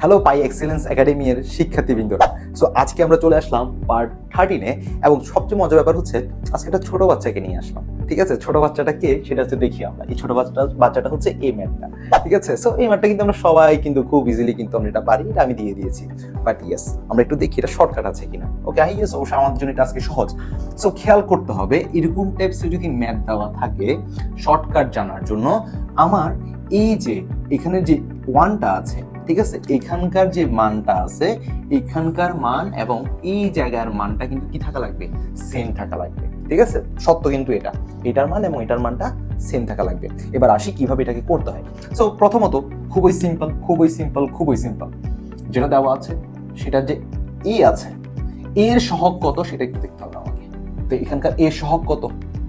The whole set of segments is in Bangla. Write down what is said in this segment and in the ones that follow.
হ্যালো পাই এক্সেলেন্স একাডেমির শিক্ষার্থীবৃন্দরা। সো আজকে আমরা চলে আসলাম পার্ট 13-এ এবং সবচেয়ে মজার ব্যাপার হচ্ছে আজকে একটা ছোট বাচ্চাকে নিয়ে আসলাম। ঠিক আছে, ছোট বাচ্চাটা কে সেটা হচ্ছে দেখি আমরা। এই ছোট বাচ্চাটা হচ্ছে এই ম্যাথটা। ঠিক আছে, সো এই ম্যাথটা কিন্তু আমরা সবাই কিন্তু খুব ইজিলি কিন্তু আমরা এটা পারি, এটা আমি দিয়ে দিয়েছি। বাট ইয়েস, আমরা একটু দেখি এটা শর্টকাট আছে কিনা। ওকে, ইয়েস, অবশ্যই আমাদের জন্য এটা আজকে সহজ। সো খেয়াল করতে হবে এরকম টাইপসের যদি ম্যাথ দেওয়া থাকে শর্টকাট জানার জন্য আমার এই যে এখানে যে ওয়ানটা আছে, ঠিক আছে, এখানকার যে মানটা আছে এখানকার মান এবং এই জায়গার মানটা কিন্তু কি থাকা লাগবে, সেম থাকা লাগবে। ঠিক আছে, সত্য কিন্তু এটার মান এবং এটার মানটা সেম থাকা লাগবে। এবার আসি কিভাবে এটাকে করতে হয়। সো প্রথমত খুবই সিম্পল যেটা দেওয়া আছে সেটা যে এ আছে, এর সহগ কত সেটা একটু দেখতে হবে আমাকে। তো এখানকার এর সহগ কত,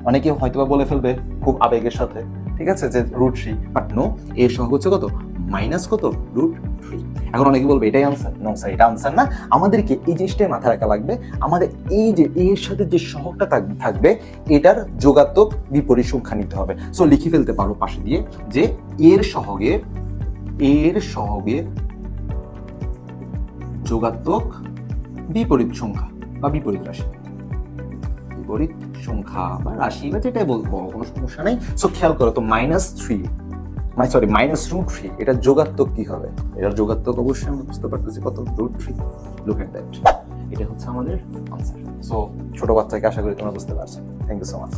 অনেকে হয়তোবা বলে ফেলবে খুব আবেগের সাথে, ঠিক আছে, যে √3, বাট নো, এর সহগ হচ্ছে কত, মাইনাস কত, √3। এখন অনেকে বলবে এটাই আনসার। নো স্যার, এটা আনসার না। আমাদেরকে এই জিনিসটাই মাথায় রাখা লাগবে, আমাদের এই যে এর সাথে যে সহগটা থাকবে এটার যোগাত্মক বিপরীত সংখ্যা নিতে হবে। সো লিখে ফেলতে পারো পাশে দিয়ে যে এর সহগের যোগাত্মক বিপরীত সংখ্যা বা বিপরীত রাশি, বিপরীত সংখ্যা বা রাশি বা যেটাই বলবো কোনো সমস্যা নেই। সো খেয়াল করো তো -√3 এটা যোগাত্মক কি হবে, এটার যোগাত্মক অবশ্যই আমরা বুঝতে পারতেছি কত, √3। লুক এট দ্যাট, এটা হচ্ছে আমাদের আনসার। সো ছোট বাচ্চাকে আশা করি তোমরা বুঝতে পারছো। Thank you so much.